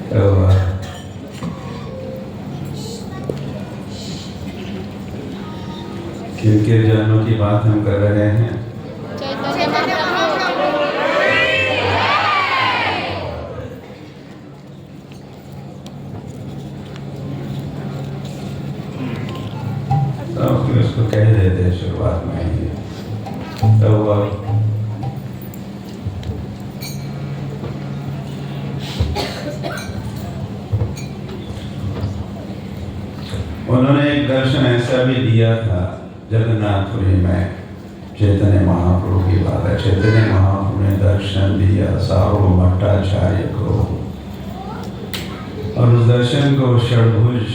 तो किनके जन्मों की बात हम कर रहे हैं? तो उसको कह देते शुरुआत में ही। तो उन्होंने एक दर्शन ऐसा भी दिया था जगन्नाथपुरी में। चैतन्य महाप्रभु की बात है। चैतन्य महाप्रभु ने दर्शन दिया सार्वभौम भट्टाचार्य को, और उस दर्शन को षड्भुज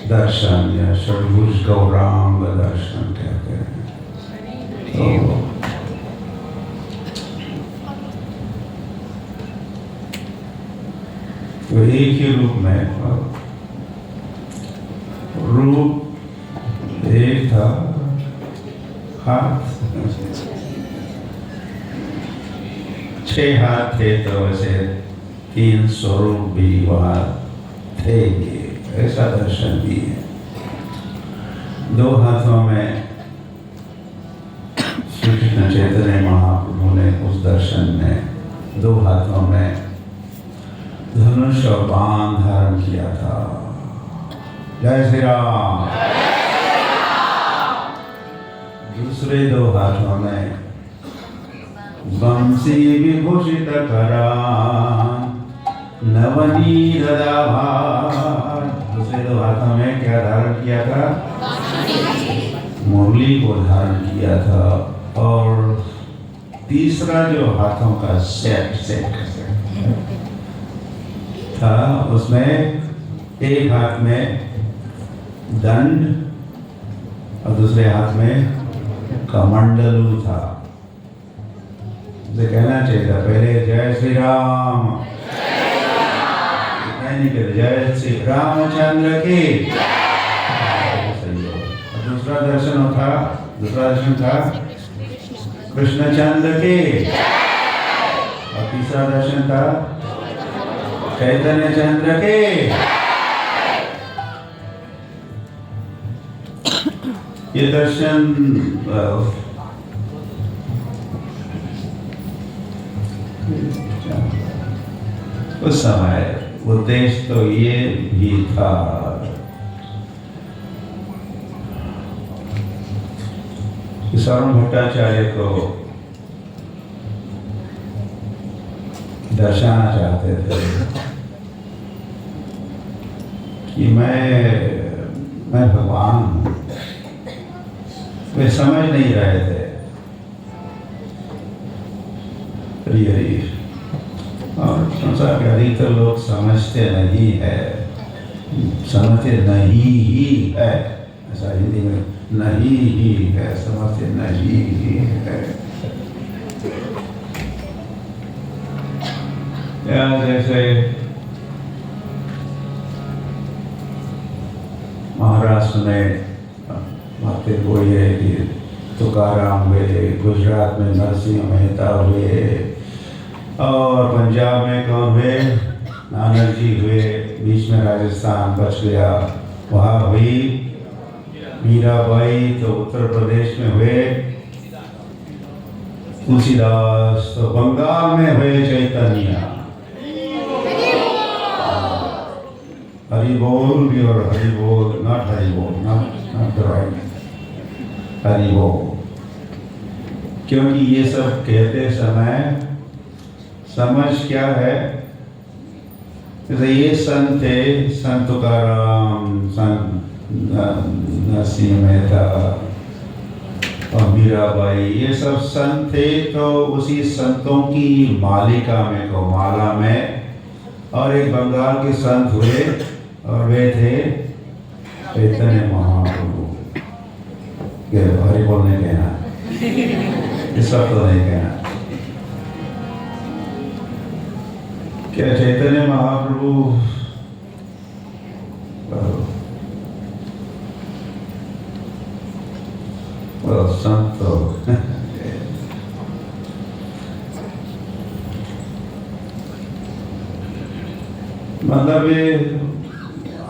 दर्शन या षड्भुज गौरांग दर्शन कहते हैं। तो एक ही रूप में, रूप एक था, हाथ 6 हाथ थे, तो वैसे 3 स्वरूप भी वहाँ थे। ऐसा दर्शन भी है। 2 हाथों में श्री कृष्ण चैतन्य महाप्रभु ने उस दर्शन में 2 हाथों में धनुष और बाण धारण किया था। जय श्री राम। दूसरे 2 हाथों में बंसी विभूषित करान नवनीत आभार। दूसरे 2 हाथों में क्या धारण किया था? मुरली को धारण किया था। और तीसरा जो हाथों का सेट था, उसमें एक हाथ में दंड और दूसरे हाथ में कमंडलू था। मुझे कहना चाहिए था पहले जय श्री राम, नहीं कहते जय श्री रामचंद्र की। दूसरा दर्शन था कृष्णचंद्र की, और तीसरा दर्शन था चैतन्य चंद्र के। ये दर्शन उस समय उद्देश्य तो ये भी था कि सार्वभौम भट्टाचार्य को दर्शाना चाहते थे कि मैं भगवान हूँ। वे समझ नहीं रहे थे रियली, और संसार के अधिकतर लोग समझते नहीं है, समझते नहीं ही है। ऐसा हिंदी में नहीं ही है, समझते नहीं ही है। जैसे महाराष्ट्र में बातें हुई है कि तुकाराम हुए, गुजरात में नरसिंह मेहता हुए, और पंजाब में कौन हुए? नानक जी हुए। बीच में राजस्थान बच गया, वहाँ हुई मीराबाई। तो उत्तर प्रदेश में हुए तुलसीदास। तो बंगाल में हुए चैतन्य। हरि बोल भी, और हरि बोल नॉट हरि बोल, नॉट द राइट हरि बोल। क्योंकि ये सब कहते समय समझ क्या है? जैसे ये संत थे, संत तुकाराम, संत नरसिंह मेहता और मीराबाई, ये सब संत थे। तो उसी संतों की मालिका में, माला में, और एक बंगाल के संत हुए, और वे थे चैतन्य महाप्रभु। हरि बोल नहीं कहना, इस वक्त तो नहीं कहना। क्या चैतन्य महाप्रभु संत मतलब वे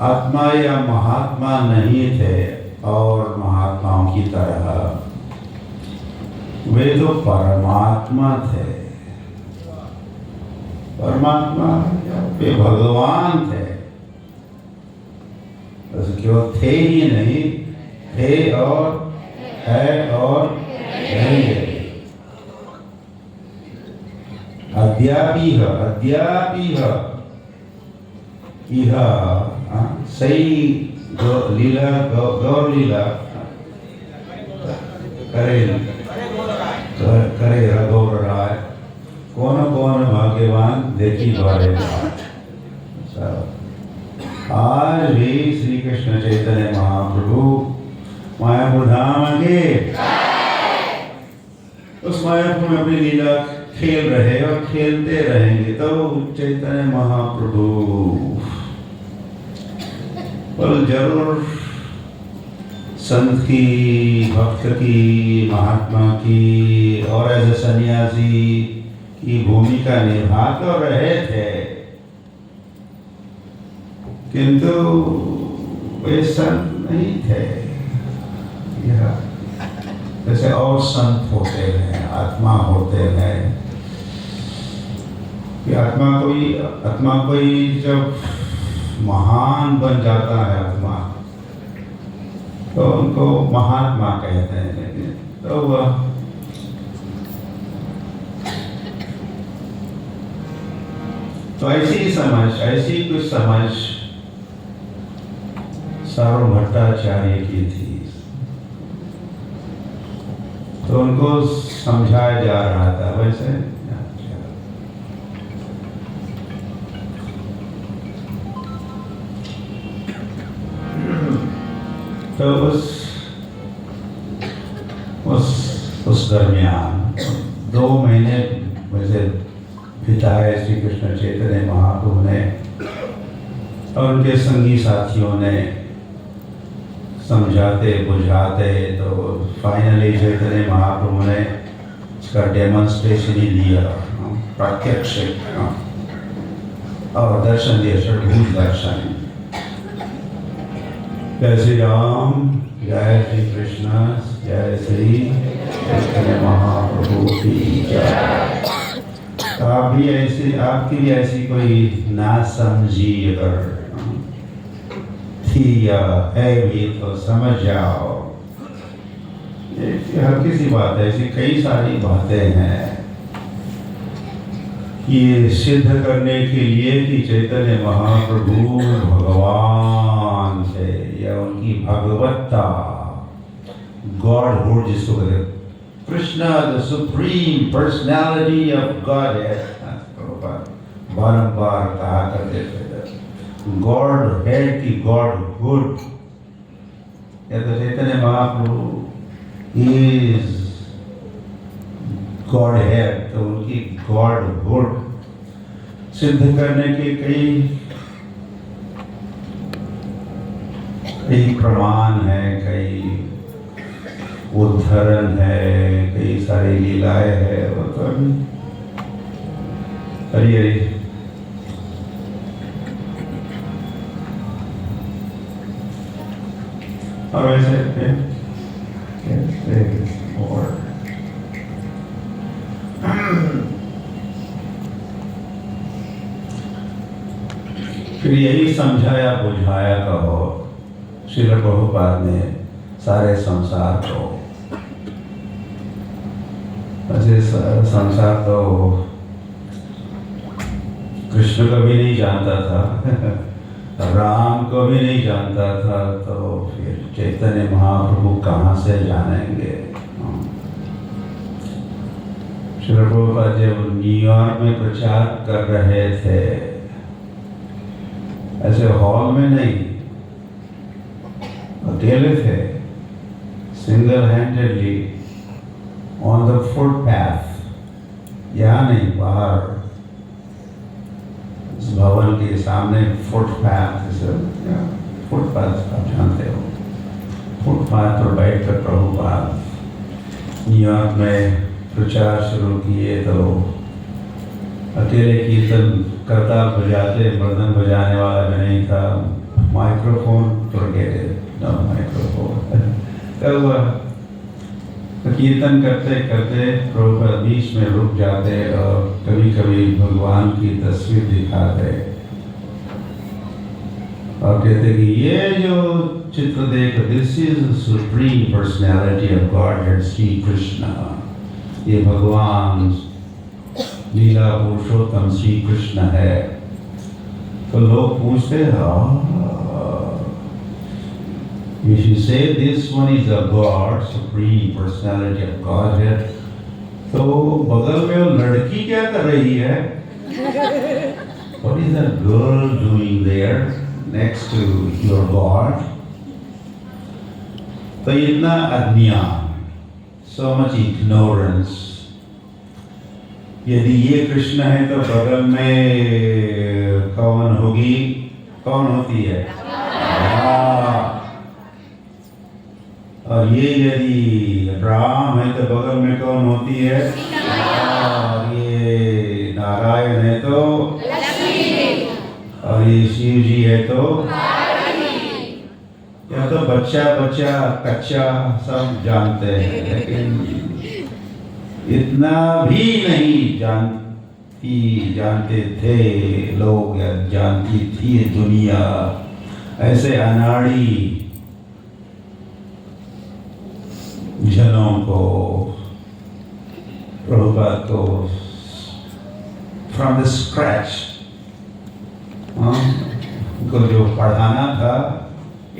आत्मा या महात्मा नहीं थे और महात्माओं की तरह, वे तो परमात्मा थे। परमात्मा वे भगवान थे, बस क्यों थे ही नहीं, थे और है और रहेंगे। अद्यापि है, अद्यापि है। यह सही लीला गौर लीला करे रघुवर राय, कौन कौन भाग्यवान देखी द्वारे। आज भी श्री कृष्ण चैतन्य महाप्रभु मायापुर धाम के उस मायापुर में अपनी लीला खेल रहे और खेलते रहेंगे। तो चैतन्य महाप्रभु और जरूर संत की, भक्त की, महात्मा की और एज ए सन्यासी की भूमिका निभा तो रहे थे, किंतु वे संत नहीं थे। जैसे और संत होते हैं, आत्मा होते हैं कि आत्मा कोई जब महान बन जाता है आत्मा, तो उनको महात्मा कहते हैं। तो वह तो ऐसी कुछ समझ सारो भट्टाचार्य की थी। तो उनको समझाया जा रहा था वैसे। तो उस दरमियान 2 महीने वैसे बिताए श्री कृष्ण चैतन्य महाप्रभु ने और उनके संगी साथियों ने समझाते बुझाते। तो फाइनली चैतन्य महाप्रभु ने इसका डेमोन्स्ट्रेशन ही दिया, प्रत्यक्ष और दर्शन दिया, षड्भुज दर्शन। जय श्री राम, जय श्री कृष्ण, जय श्री चैतन्य महाप्रभु की जय। आप भी ऐसी, आपकी भी ऐसी कोई ना समझी अगर थी या है भी तो समझ जाओ। ये हल्की सी बात है, ऐसी कई सारी बातें हैं। ये सिद्ध करने के लिए कि चैतन्य महाप्रभु भगवान थे या उनकी भगवत्ता, गॉडहुड जिसको कहते हैं, Krishna the supreme personality of God है, बारंबार कहा करते थे। गॉड हेड की गॉडहुड, या तो Chaitanya Mahaprabhu is God head, तो उनकी गॉडहुड सिद्ध करने के कई प्रमाण है, कई उद्धरण है, कई सारी लीलाएं है। वो तो अभी हरी और वैसे और फिर यही समझाया बुझाया कहो श्रील प्रभुपाद ने सारे संसार को। वैसे संसार तो कृष्ण को भी नहीं जानता था, राम को भी नहीं जानता था, तो फिर चैतन्य महाप्रभु कहाँ से जानेंगे। श्री प्रभुपाद जब न्यूयॉर्क में प्रचार कर रहे थे, ऐसे हॉल में नहीं, अकेले थे, single handedly on the footpath, यहाँ नहीं बाहर इस भवन के सामने फुटपाथ, फुटपाथ आप जानते हो, फुटपाथ पर बैठकर प्रभुपाद न्यूयॉर्क में प्रचार शुरू किए। तो अकेले कीर्तन करताल बजाते, मृदंग बजाने वाला भी नहीं था, माइक्रोफोन नो माइक्रोफोन तब कीर्तन करते करते प्रभुपाद बीच में रुक जाते और कभी कभी भगवान की तस्वीर दिखाते और कहते कि ये जो चित्र देख, this is supreme personality of godhead Shri Krishna, ये भगवान लीला पुरुषोत्तम श्री कृष्ण है। तो लोग पूछते if you say this one is a God, supreme personality of Godhead, तो बगल में वो लड़की क्या कर रही है? What is that girl doing there next to your God? तो इतना अज्ञान, so much ignorance। यदि ये कृष्ण है तो बगल में कौन होगी? कौन होती है? और ये यदि राम है तो बगल में कौन होती है? और ये नारायण है तो और ये शिव जी है तो या तो बच्चा बच्चा कच्चा सब जानते हैं, लेकिन इतना भी नहीं जानते थे लोग या जानती थी दुनिया। ऐसे अनाड़ी जनों को प्रभुपाद को फ्रॉम द स्क्रैच उनको जो पढ़ाना था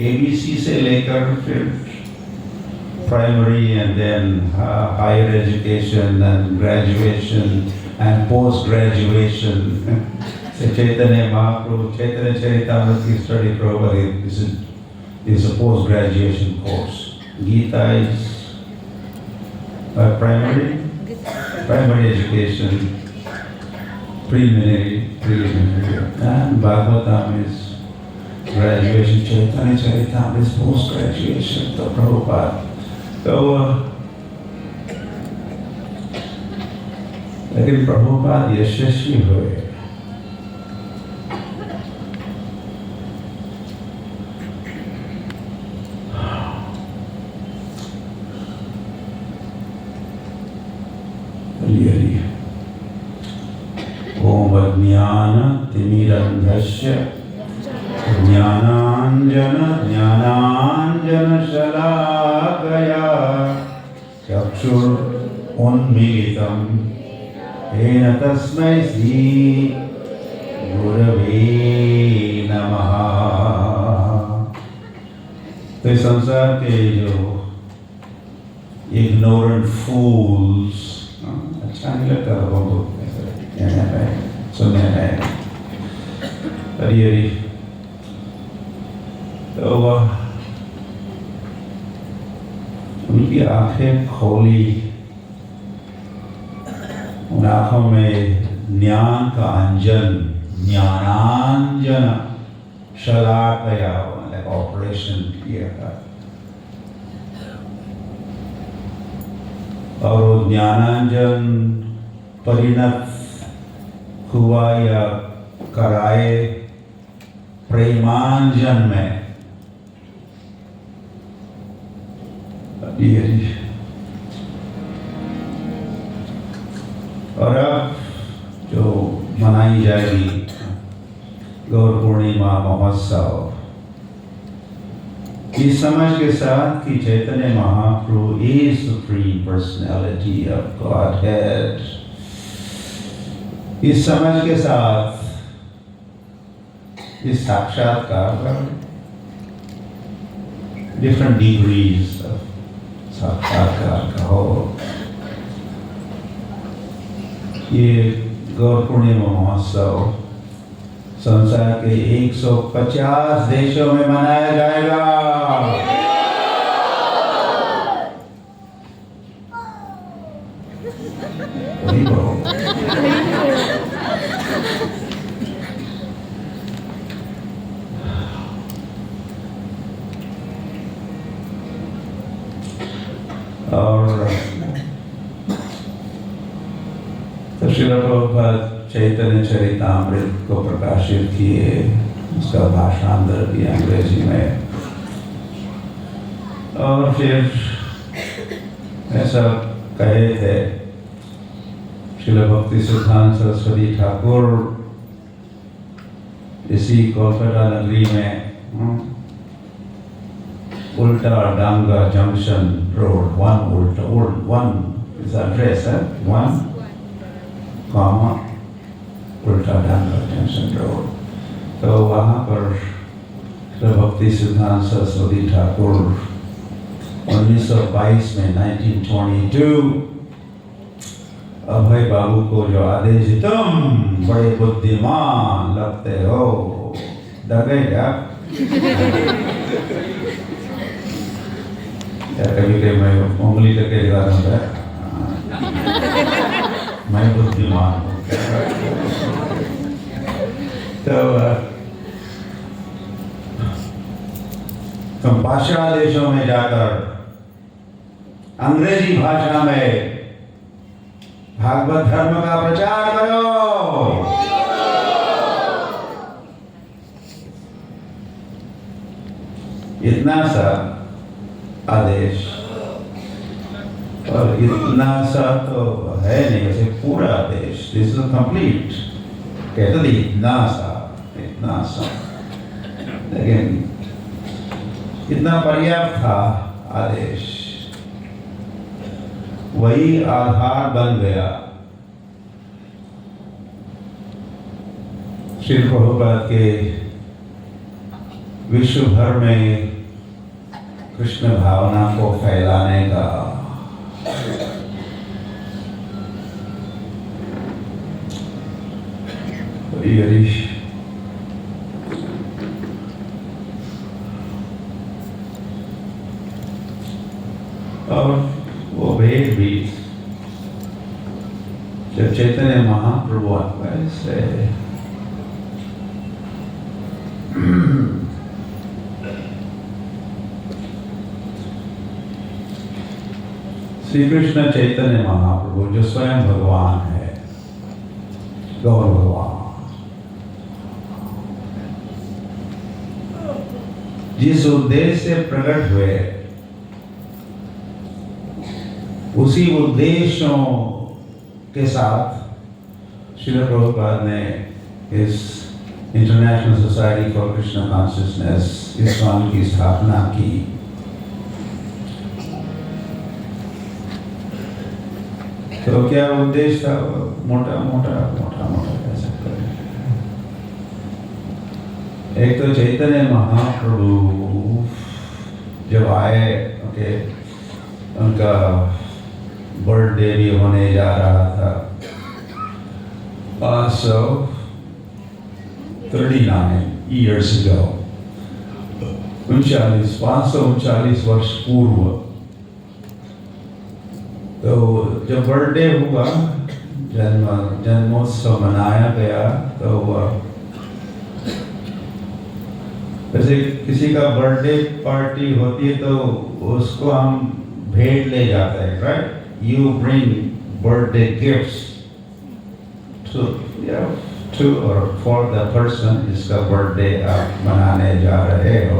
ABC से लेकर फिर primary and then higher education and graduation and post graduation Chaitanya Mahaprabhu Chaitanya Charitamrita की study Prabhupada is a post graduation course. Gita is primary education, preliminary, and Bhagavatam is graduation. Chaitanya Charitamrita is post graduation. तो प्रभुपाद तो लेकिन प्रभुपाद यशस्वी हुए। ओम अज्ञानतिमिरन्धस्य ज्ञानाञ्जनशलाकया चक्षुरुन्मीलितं येन तस्मै श्री गुरवे नमः। तो इस संसार के जो ignorant fools, अच्छा नहीं लगता बहुत सुनने में हरी हरी, तो उनकी आंखें खोली, उन आंखों में ज्ञान का अंजन, ज्ञानांजन शलाकया ऑपरेशन किया था और वो ज्ञानांजन परिणत हुआ या कराए प्रेमांजन में। और अब जो मनाई जाएगी गौर पूर्णिमा महोत्सव, इस समझ के साथ कि Chaitanya Mahaprabhu is supreme personality of Godhead, इस समझ के साथ इस साक्षात्कार पर डिफरेंट डिग्रीज ऑफ साक्षात्कार का हो। ये गौर पूर्णिमा महोत्सव संसार के 150 देशों में मनाया जाएगा। और तो श्रील प्रभुपाद चैतन्य चरितामृत को प्रकाशित किए, उसका भाषांतर किया अंग्रेजी में। और फिर ऐसा कहे थे श्रील भक्ति सिद्धांत सरस्वती ठाकुर इसी कोलकाता नगरी में Ultadanga junction road, one is address है, 1, उल्टा डांगा जंक्शन रोड। तो वहाँ पर श्री भक्ति सिद्धांत सरस्वती ठाकुर 1922 में 1922 अभय बाबू को जो आदेश, तुम बड़े बुद्धिमान लगते हो, डर गए क्या? कभी कभी मैं उंगली करके दिखाता हूँ, मैं बुद्धिमान हूँ। तो तुम पाश्चात्य देशों में जाकर अंग्रेजी भाषा में भागवत धर्म का प्रचार करो। इतना सा आदेश, और इतना सा तो है नहीं, वैसे पूरा आदेश, दिस इज कंप्लीट। कहते थे इतना सा, लेकिन इतना पर्याप्त था आदेश, वही आधार बन गया श्री प्रभुपाद के विश्व भर में कृष्ण भावना को फैलाने का। और वो भेद भी जब चैतन्य महाप्रभु से श्री कृष्ण चैतन्य महाप्रभु जो स्वयं भगवान है, गौर भगवान, जिस उद्देश्य से प्रकट हुए उसी उद्देश्यों के साथ श्रील प्रभुपाद ने इस international society for Krishna consciousness ISKCON की स्थापना की। तो क्या उद्देश्य था? मोटा कह सकते हैं। एक तो चैतन्य महाप्रभु जब आए, ओके, उनका बर्थडे भी होने जा रहा था, 539 years ago, 539 वर्ष पूर्व। तो जब बर्थडे हुआ, जन्मोत्सव मनाया गया, तो जैसे किसी का बर्थडे पार्टी होती है तो उसको हम भेंट ले जाते हैं, right? You bring birthday gifts to or for the person जिसका बर्थडे आप मनाने जा रहे हो।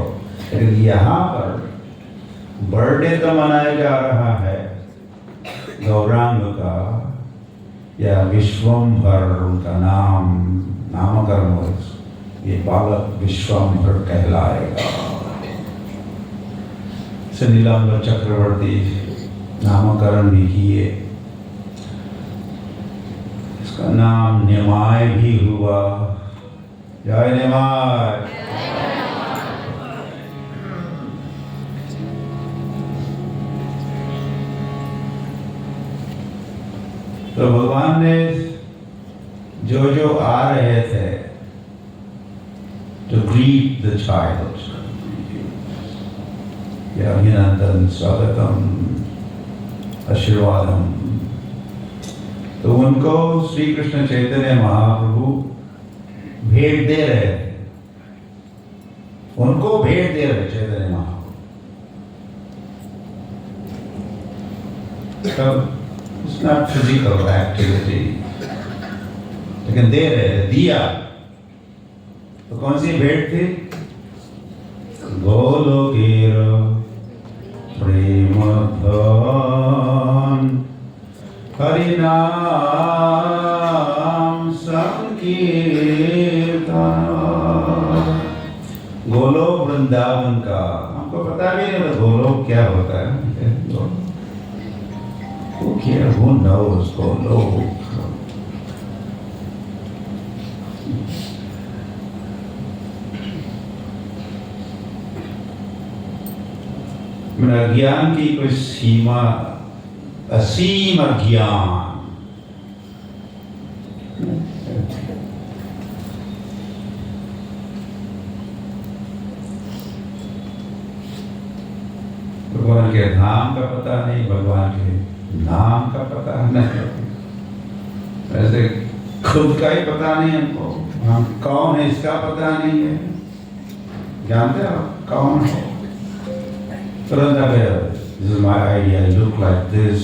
लेकिन यहाँ पर बर्थडे तो मनाया जा रहा है गौरांग का, या विश्वम्भर उनका नामकरण हो, ये बालक विश्वम्भर कहलाएगा। नीलांबर चक्रवर्ती नामकरण भी किए, इसका नाम निमाय भी हुआ। जय निमाय। तो भगवान ने जो आ रहे थे to greet the child, या अभिनंदन, स्वागतम, आशीर्वादम, तो उनको श्री कृष्ण चैतन्य महाप्रभु भेंट दे रहे थे, उनको भेंट दे रहे चैतन्य महाप्रभु। तब it's not physical activity, लेकिन दे रहे थे, दिया। तो कौन सी भेंट थी? गोलोकेर प्रेम धन हरि नाम संकीर्तन। गोलोक वृंदावन का हमको पता भी नहीं था गोलोक क्या होता है। Who knows Golok? मेरा ज्ञान की कोई सीमा, असीम ज्ञान। भगवान के धाम का पता नहीं, भगवान के नाम का पता नहीं, वैसे खुद का ही पता नहीं हमको, हम कौन है इसका पता नहीं है। जानते हो कौन है? तुरंत this is my idea, I look like this,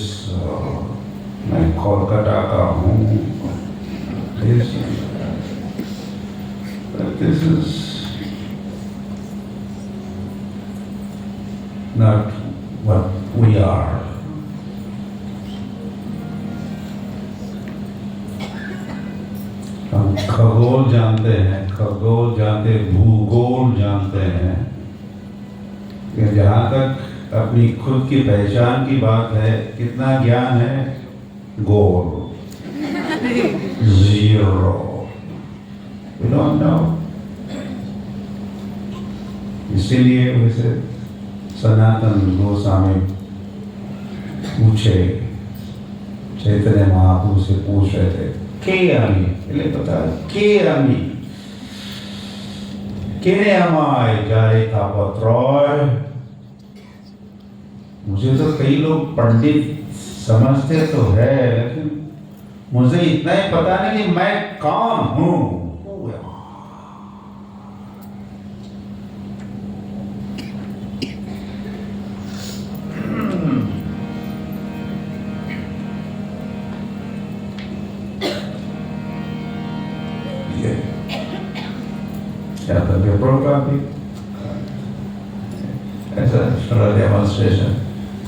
मैं कोलकाता का हूँ, but this is not what we are. हम खगोल जानते हैं, खगोल जानते, भूगोल जानते हैं, जहाँ तक अपनी खुद की पहचान की बात है, कितना ज्ञान है? गोल, जीरो। We don't know. इसीलिए वैसे सनातन गोस्वामी पूछे, चैतन्य महाप्रभु से पूछ रहे थे, के आमी, इन्हें पता है के आमी, केने आमाय जारे तापत्रय। मुझे तो कई लोग पंडित समझते तो है, लेकिन मुझे इतना ही पता नहीं कि मैं कौन हूं। क्या था पेपरों का भी ऐसा सरल डेमोन्स्ट्रेशन,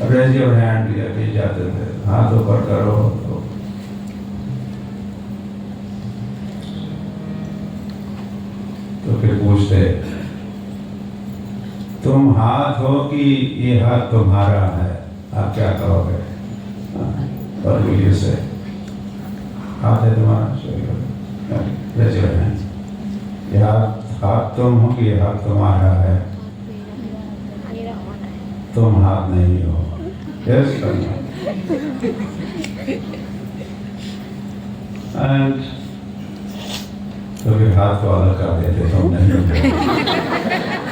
रेज योर हैंड दिया भी जाते थे, हाथ ऊपर करो तो फिर पूछते, तुम हाथ हो कि ये हाथ तुम्हारा है, आप क्या कहोगे? और विल से हाथ है तुम्हारा, रेज योर हैंड। ये हाथ तुम हो कि ये हाथ तुम्हारा है? तुम हाथ नहीं हो। यस, एंड तो फिर हाथ को अलग कर देते, तुम नहीं हो,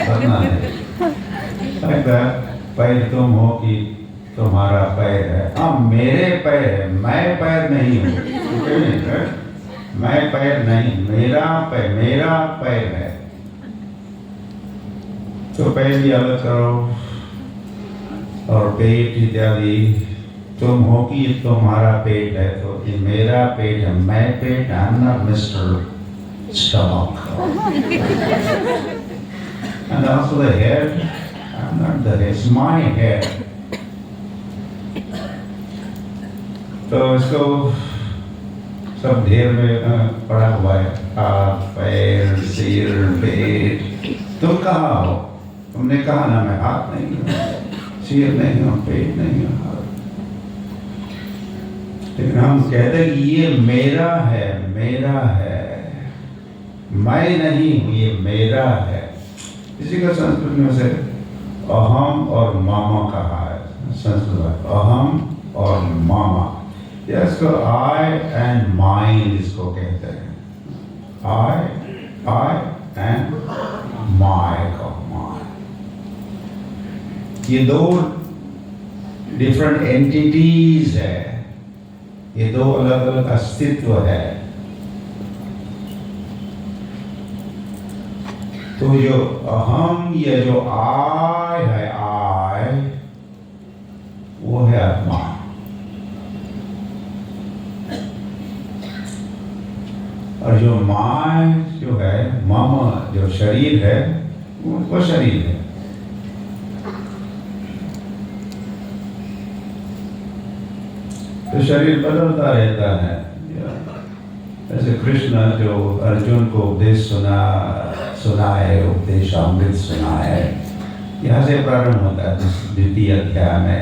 करना नहीं। पैर तुम हो कि तुम्हारा पैर है? हाँ, मेरे पैर है, मैं पैर नहीं हूँ। मैं पैर नहीं, मेरा पैर है। तो पैर भी अलग करो, और पेट इत्यादि, तुम हो कि तुम्हारा पेट है, तो ये मेरा पेट है, मैं पेट, I am not mister stomach. And also the head, I am not the head, it's my head. तो इसको सब ढेर में पड़ा हुआ है, हाथ, पैर, सिर, पेट। तुम कहाँ हो? तुमने कहा ना, मैं हाथ नहीं हूँ, सिर नहीं हूँ, पेट नहीं हूँ, हाथ। लेकिन हम कहते हैं कि ये मेरा है, मेरा है, मैं नहीं हूँ, ये मेरा है। इसी का संस्कृत में से अहम और मामा कहा है, संस्कृत में अहम और मामा। इसको आई एंड माइंड इसको कहते हैं, आई एंड माई का माइंड। ये दो डिफरेंट एंटिटीज है, ये दो अलग अलग अस्तित्व है। तो जो अहम, ये जो आई है, आई वो है आत्मा। और जो माँ जो है, मामा जो शरीर है, वो शरीर है। तो शरीर बदलता रहता है। जैसे कृष्ण जो अर्जुन को उपदेश सुनाए, उपदेश अमृत सुनाए, यहाँ से प्रारंभ होता है द्वितीय अध्याय में।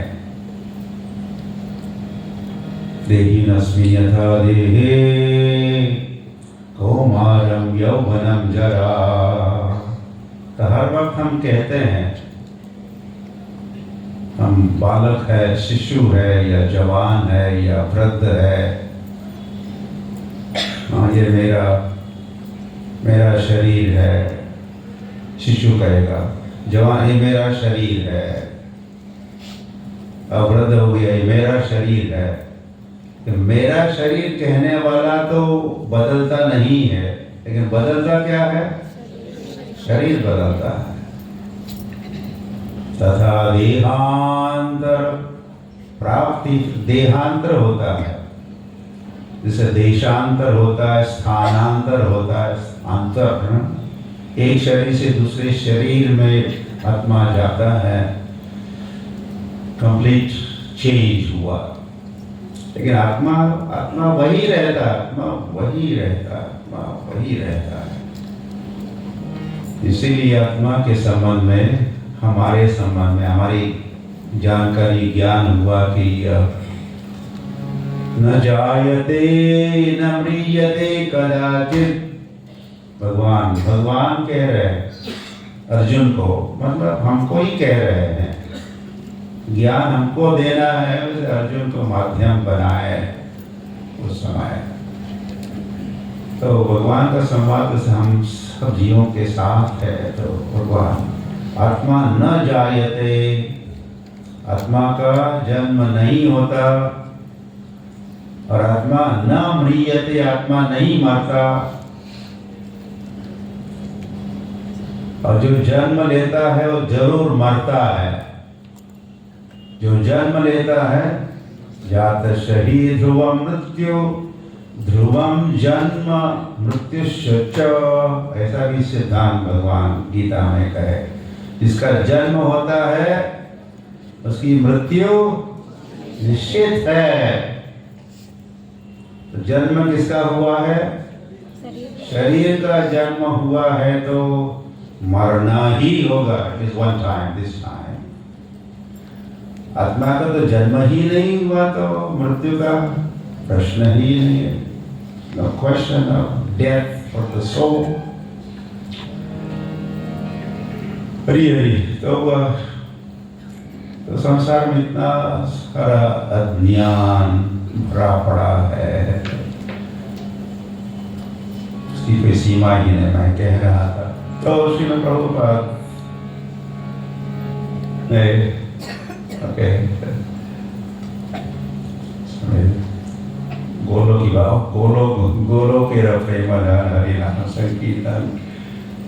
देहिनस्मिन् यथा देहे कौमारं यौवनं जरा। तो हर वक्त हम कहते हैं, हम बालक है, शिशु है, या जवान है, या वृद्ध है, हाँ ये मेरा शरीर है। शिशु कहेगा, जवान ये मेरा शरीर है, अब वृद्ध हो गया ये मेरा शरीर है। तो मेरा शरीर कहने वाला तो बदलता नहीं है, लेकिन बदलता क्या है? शरीर बदलता है। तथा देहांतर प्राप्ति, देहांतर होता है, जैसे देशांतर होता है, स्थानांतर होता है। अंतर एक शरीर से दूसरे शरीर में आत्मा जाता है, कंप्लीट चेंज हुआ। लेकिन आत्मा वही रहता है, आत्मा वही रहता है। इसीलिए आत्मा के संबंध में, हमारे संबंध में हमारी जानकारी, ज्ञान हुआ कि न जायते न म्रियते कदाचित। भगवान कह रहे हैं अर्जुन को, मतलब हमको ही कह रहे हैं, ज्ञान हमको देना है, उस अर्जुन को माध्यम बनाए उस समय। तो भगवान का संवाद हम सब जीवों के साथ है। तो भगवान, आत्मा न जायते, आत्मा का जन्म नहीं होता, और आत्मा न म्रियते, आत्मा नहीं मरता। और जो जन्म लेता है वो जरूर मरता है। जो जन्म लेता है, जात शरीर ध्रुवम मृत्यु, ध्रुवम जन्म मृत्युश्च, ऐसा भी सिद्धांत भगवान गीता में कहे। जिसका जन्म होता है उसकी मृत्यु निश्चित है। तो जन्म किसका हुआ है? शरीर का जन्म हुआ है, तो मरना ही होगा। It is one time, this time. आत्मा का तो जन्म ही नहीं हुआ, तो मृत्यु का प्रश्न ही नहीं है। No question of death for the soul. Hari Hari. तो संसार में इतना सारा अज्ञान भरा पड़ा है, उसकी कोई सीमा ही नहीं। मैं कह रहा था तो श्रीमद् प्रभुपाद ओके, गोलो के प्रेम हरि नाम संकीर्तन।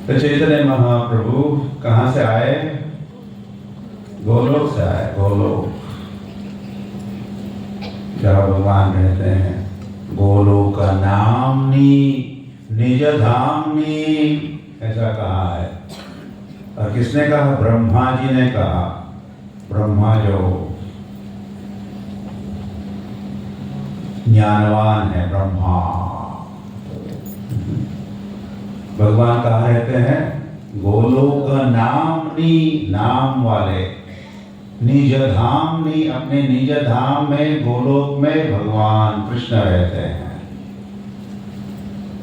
तो चैतन्य महाप्रभु कहाँ से आए? गोलोक से आए। गोलोक जहाँ भगवान रहते हैं, गोलोक का नामनी निज धामनी, ऐसा कहा है। और किसने कहा? ब्रह्मा जी ने कहा। ब्रह्मा जो ज्ञानवान है, ब्रह्मा। भगवान कहाँ रहते हैं? गोलोक नामनी, नाम वाले, निज धामनी, अपने निज धाम में, गोलोक में भगवान कृष्ण रहते हैं।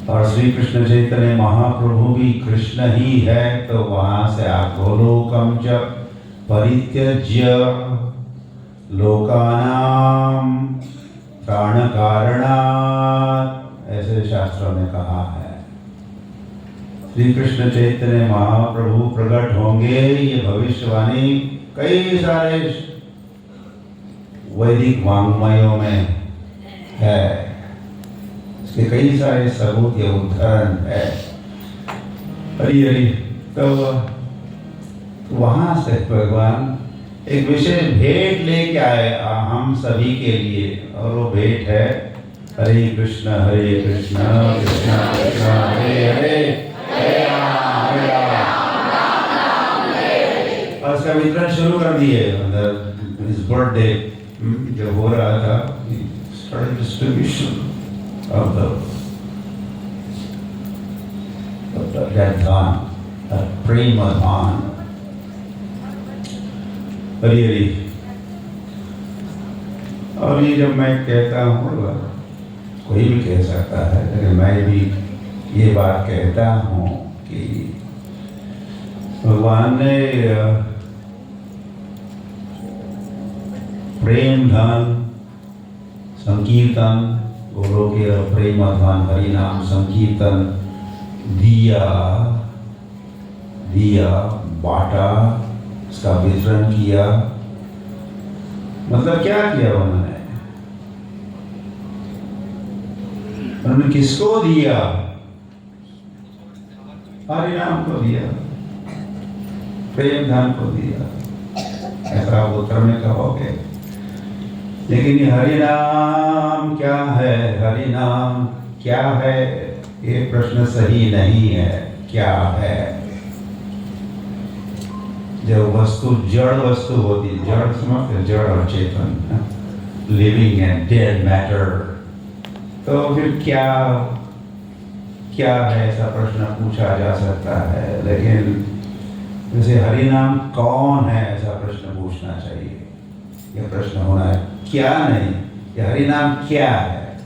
और श्री कृष्ण चैतन्य महाप्रभु भी कृष्ण ही है। तो वहां से आप गोलोकम च परित्यज्य लोकानाम प्राण कारणात्, ऐसे शास्त्रों में कहा है। श्री कृष्ण चैतन्य महाप्रभु प्रकट होंगे, ये भविष्यवाणी कई सारे वैदिक वाङ्मयों में है। इसके कई सारे सबूत या उदाहरण है। हरि हरि। तो वहां से भगवान एक विशेष भेंट लेके आए हम सभी के लिए, और वो भेंट है हरे कृष्ण कृष्ण कृष्ण हरे हरे, हरे राम राम। आज का वितरण शुरू कर दिए। इस बर्थडे जब हो रहा था, डिस्ट्रीब्यूशन ऑफ that दान, प्रेम दान। हरी हरी। और ये जब मैं कहता हूँ, कोई भी कह सकता है, लेकिन मैं भी ये बात कहता हूँ कि भगवान ने प्रेम धन संकीर्तन, गोलोकीय प्रेम धन हरि नाम संकीर्तन दिया बांटा, इसका वितरण किया। मतलब क्या किया उन्होंने? उन्होंने किसको दिया? हरि नाम को दिया, प्रेम धन को दिया। ऐसा आप उत्तर में कहोगे, लेकिन ये हरि नाम क्या है? हरि नाम क्या है? ये प्रश्न सही नहीं है। क्या है? जब वस्तु जड़ वस्तु होती, जड़ समझते, जड़ और चेतन, लिविंग एंड डेड मैटर, तो फिर क्या क्या है? ऐसा प्रश्न पूछा जा सकता है। लेकिन जैसे हरि नाम कौन है, ऐसा प्रश्न पूछना चाहिए। यह प्रश्न होना है, क्या नहीं, ये हरि नाम क्या है?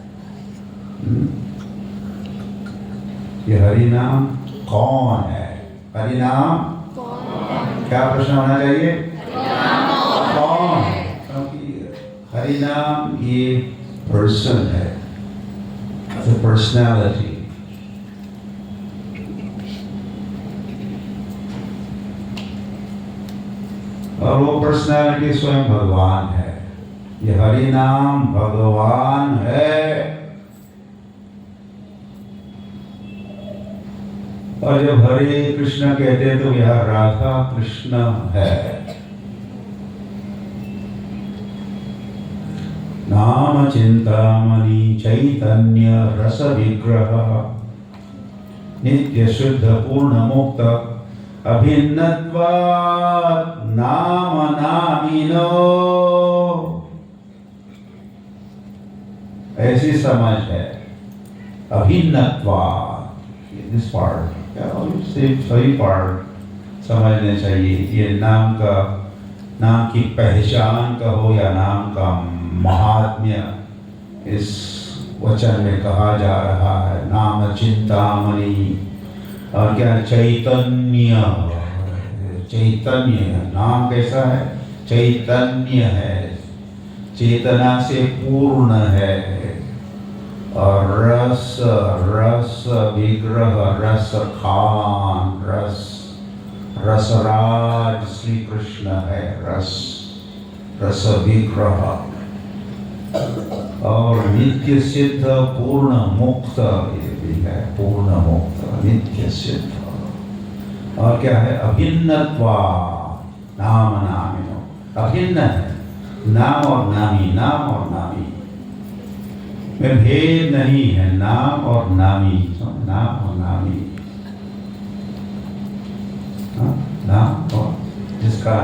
ये हरि नाम कौन है? हरि नाम क्या प्रश्न होना चाहिए? कौन? क्योंकि हरि नाम ये पर्सन है, पर्सनैलिटी। और वो पर्सनैलिटी स्वयं भगवान है। ये हरि नाम भगवान है। और जब हरे कृष्ण कहते हैं तो यह राधा कृष्ण है। नाम चिंतामणि चैतन्य रस विग्रह नित्य शुद्ध पूर्ण मुक्त अभिन्नत्वात् नाम नामिनो। ऐसी समझ है, अभिन्नत्वात्। दिस पार्ट सही पार्ट समझने चाहिए। ये नाम की पहचान कहो या नाम का महात्म्य इस वचन में कहा जा रहा है। नाम चिंतामणि, और क्या? चैतन्य। चैतन्य नाम कैसा है? चैतन्य है, चेतना से पूर्ण है। और रस विग्रह, रस खान, रसराज श्री कृष्ण है। रस विग्रह और नित्य सिद्ध पूर्ण मुक्त, ये भी है, पूर्ण मुक्त नित्य सिद्ध। और क्या है? अभिन्नत्वा नाम नामिनो। अभिन्न है, नाम और नामी, नाम और नामी में भेद नहीं है। नाम और नामी, नाम और नामी, नाम और जिसका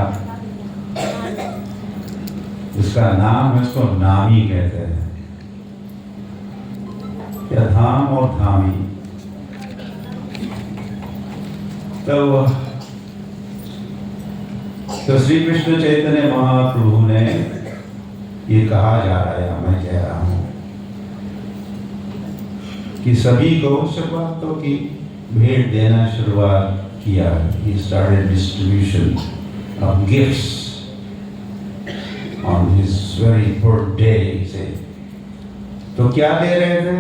नाम है उसको नामी कहते हैं, या धाम और धामी। तो श्री कृष्ण चैतन्य महाप्रभु ने ये कहा जा रहा है, मैं कह रहा हूं कि सभी को शुरुआतों की भेंट देना शुरुआत किया। He started distribution of gifts on his very birthday, say. तो क्या दे रहे थे?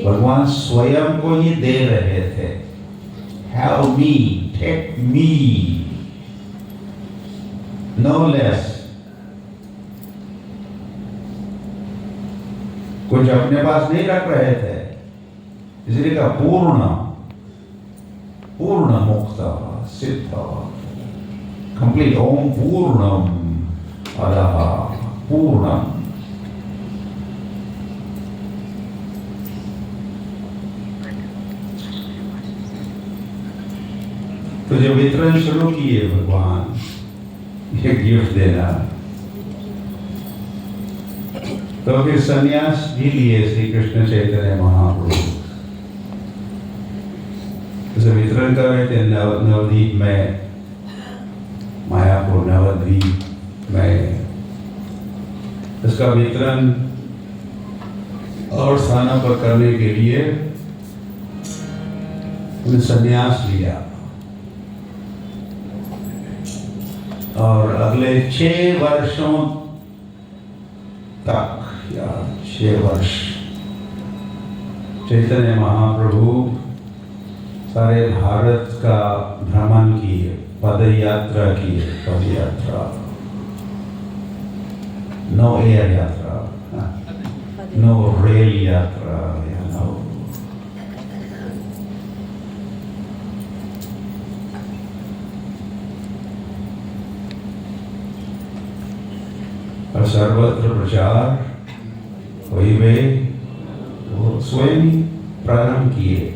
भगवान स्वयं को ही दे रहे थे। Have me, take me, no less. कुछ अपने पास नहीं रख रहे थे, इसलिए का पूर्ण मुक्त सिद्ध कंप्लीट। ओम पूर्णम अदः पूर्णम। तो जब वितरण शुरू किए भगवान ये गिफ्ट देना, तो फिर संन्यास भी लिए श्री कृष्ण चैतन्य महाप्रभु। जैसे वितरण कर रहे थे नवद्वीप में, मायापुर नवद्वीप में, इसका वितरण और स्थानों पर करने के लिए उन्हें संन्यास लिया। और अगले 6 वर्षों तक या 6 वर्ष चैतन्य महाप्रभु सारे भारत का भ्रमण किए, पदयात्रा किए, पदयात्रा, नो एयर यात्रा, नो रेल यात्रा, या नो। और सर्वत्र प्रचार हुए, वो स्वयं ही प्रारंभ किए।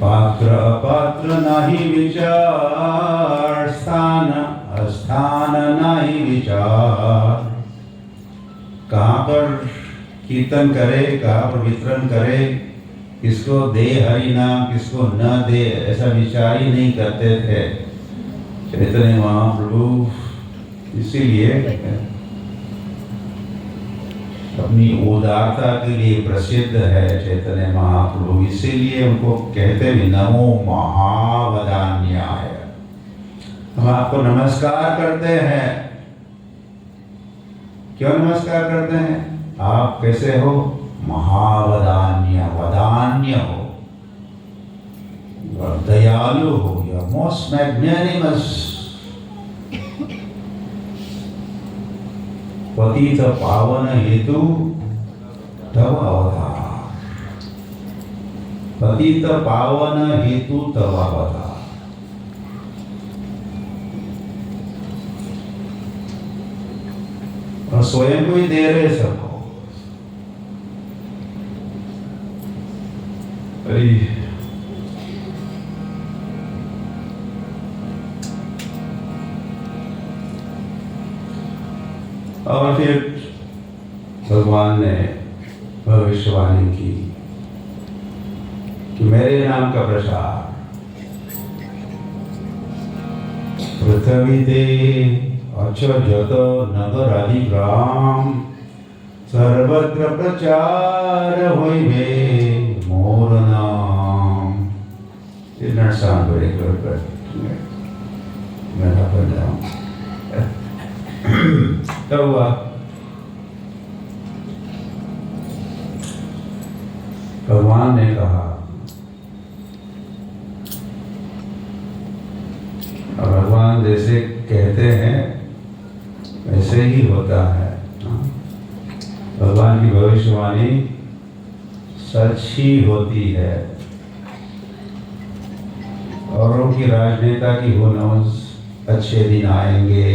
पात्र अपात्र नाही विचार, स्थान अस्थान नाही विचार। कहाँ पर कीर्तन करे, कहाँ पर वितरण करे, किसको दे हरि नाम, किसको न दे, ऐसा विचार ही नहीं करते थे चैतन्य महाप्रभु। इसीलिए अपनी उदारता के लिए प्रसिद्ध है चैतन्य महाप्रभु। इसीलिए उनको कहते भी नमो महावदान्याय। हम आपको नमस्कार करते हैं। क्यों नमस्कार करते हैं? आप कैसे हो? महावदान्य, वदान्य हो, दयालु हो, या मोस्ट मैग्नेनिमस। पतित पावन हेतु तव अवतार, पतित पावन हेतु तव अवतार। और स्वयं को ही दे रहे सबको। और फिर भगवान ने भविष्यवाणी की कि मेरे नाम का प्रचार पृथ्वी ते अचजत नगर आदि ग्राम सर्वत्र प्रचार होइबे मोर नाम। Did not sound very good, but मैं up and down. तो भगवान ने कहा, और भगवान जैसे कहते हैं वैसे ही होता है। भगवान की भविष्यवाणी सच ही होती है। औरों की राजनेता की हो नोज अच्छे दिन आएंगे।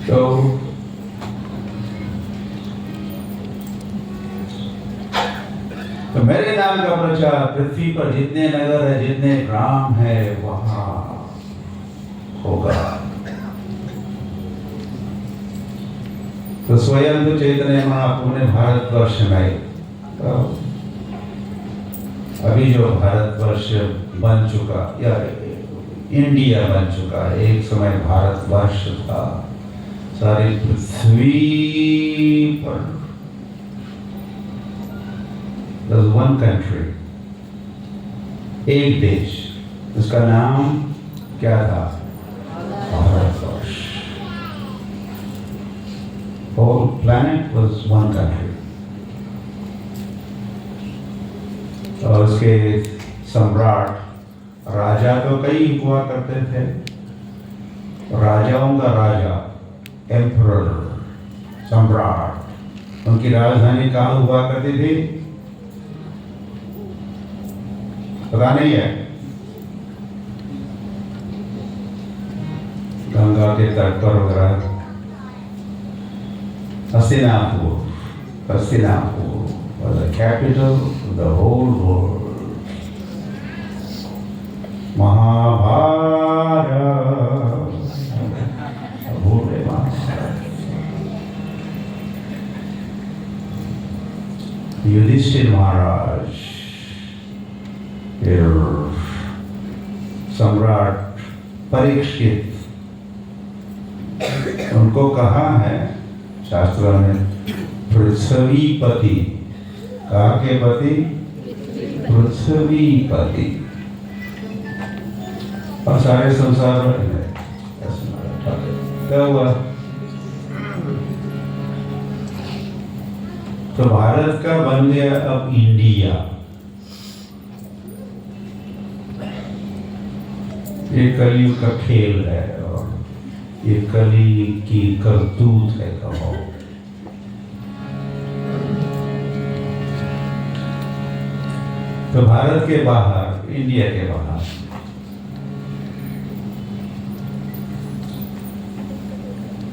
तो मेरे नाम का प्रचार पृथ्वी पर जितने नगर है, जितने ग्राम है, वहां होगा। तो स्वयं तो चैतन्य महाप्रभु ने भारतवर्ष में, तो अभी जो भारतवर्ष बन चुका या इंडिया बन चुका है, एक समय भारतवर्ष था। सारी पृथ्वी पर there's one country, एक देश, उसका नाम क्या था? Bharatvarsh. Whole planet was one country। और उसके सम्राट, राजा तो कई हुआ करते थे। राजाओं का राजा, एम्परर, सम्राट, उनकी राजधानी कहाँ हुआ करती थी? पता नहीं है। गंगा के तट पर वगैरह, Hastinapur, Hastinapur was the capital of the whole world. Mahabharata. Yudhishthir महाराज फिर सम्राट परीक्षित, उनको कहा है शास्त्रों में पृथ्वीपति, कहा के पति पृथ्वीपति, और सारे संसार में क्या हुआ? तो भारत का बन गया अब इंडिया। ये कलयुग का खेल है और ये कली की करतूत है कहो। तो भारत के बाहर, इंडिया के बाहर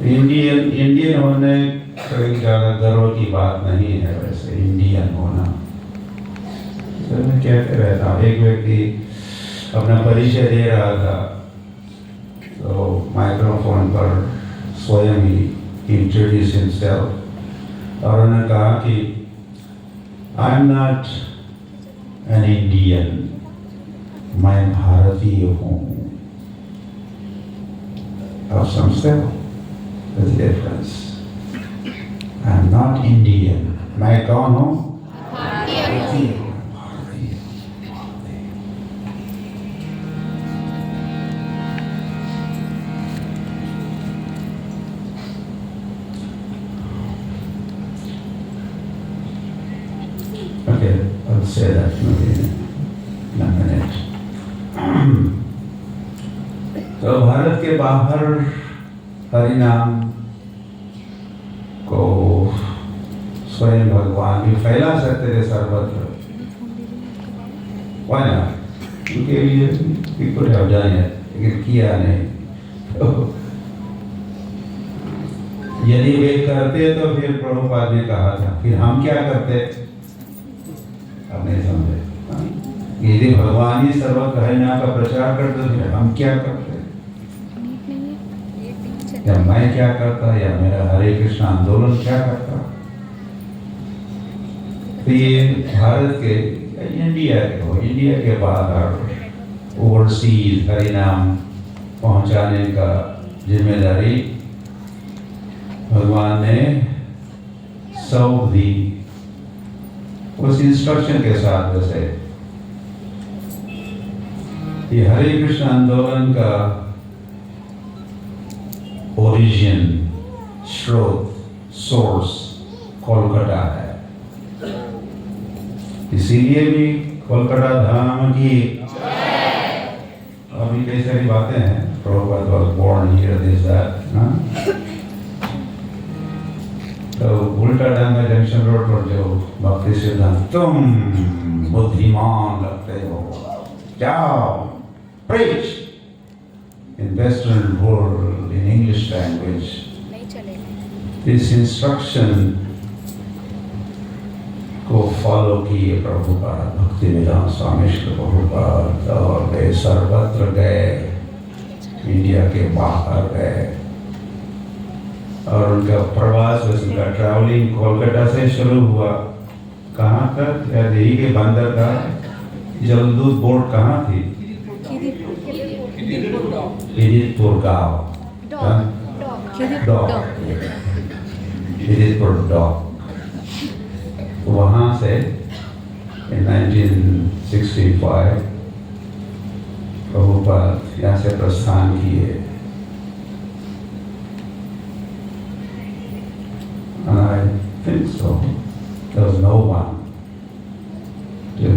इंडियन होने कोई ज़्यादा गर्व की बात नहीं है। वैसे इंडियन होना, तो मैं क्या कह रहा था, एक व्यक्ति अपना परिचय दे रहा था तो माइक्रोफोन पर स्वयं ही इंट्रोड्यूस हिमसेल्फ, और उन्होंने कहा कि आई एम नॉट एन इंडियन, मैं भारतीय हूँ। आप समझते हो the difference? I am not Indian. मैं कौन हूँ? भारतीय। Okay, I'll say that maybe in a minute. तो भारत के बाहर हरिनाम को स्वयं भगवान भी फैला सकते थे सर्वत्र। Why not? उनके लिए we could have done it, लेकिन किया नहीं। तो यदि वे करते तो फिर प्रभुपाद ने कहा था, फिर हम क्या करते? अब नहीं समझे। यदि भगवान ही सर्वत्र हरिनाम का प्रचार करते तो फिर हम क्या करते? या मैं क्या करता, या मेरा हरे कृष्ण आंदोलन क्या करता? तो ये भारत के, इंडिया के बाहर ओवरसीज हरिनाम पहुंचाने का जिम्मेदारी भगवान ने सौंप दी, उस इंस्ट्रक्शन के साथ। वैसे ये हरे कृष्ण आंदोलन का ओरिजिन, स्रोत, सोर्स कोलकाता है। इसीलिए भी कोलकाता धाम की अभी कई सारी बातें हैं। Prabhupada was born here, this that, तो उल्टा डांगा जंक्शन रोड पर जो भक्ति सिद्धांत, तुम बुद्धिमान लगते हो, जाओ preach in Western world in English language. This instruction को फॉलो किए प्रभुपाद, भक्तिवेदांत स्वामी श्री प्रभुपाद, और वे सर्वत्र गए, इंडिया के बाहर गए, और उनका प्रवास, उनका ट्रैवलिंग कोलकाता से शुरू हुआ। कहाँ तक? दिल्ली के बंदर का जलदूत बोर्ड कहाँ थी? खिदिरपुर गाँव, खिदिरपुर डॉक। वहाँ से in 1965 प्रभुपाद यहाँ से प्रस्थान किए। And I think so. There was no one to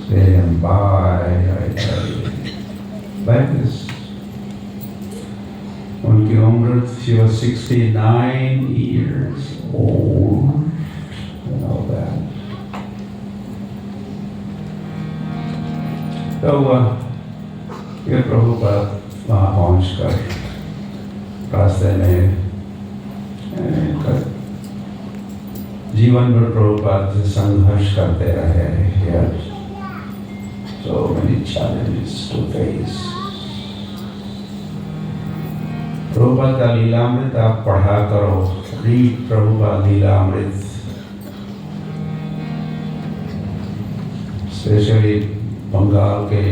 say him bye. I tell you, like this. उनकी उम्र, she was 69 years old. You know that. तो ये प्रभुपाद वहाँ पहुँचकर रास्ते में जीवन भर प्रभुपाद से संघर्ष करते रहे यार, so many challenges to face। Prabhupada का लीलामृत आप पढ़ा करो, रीड प्रभुपाद लीलामृत, स्पेशली बंगाल के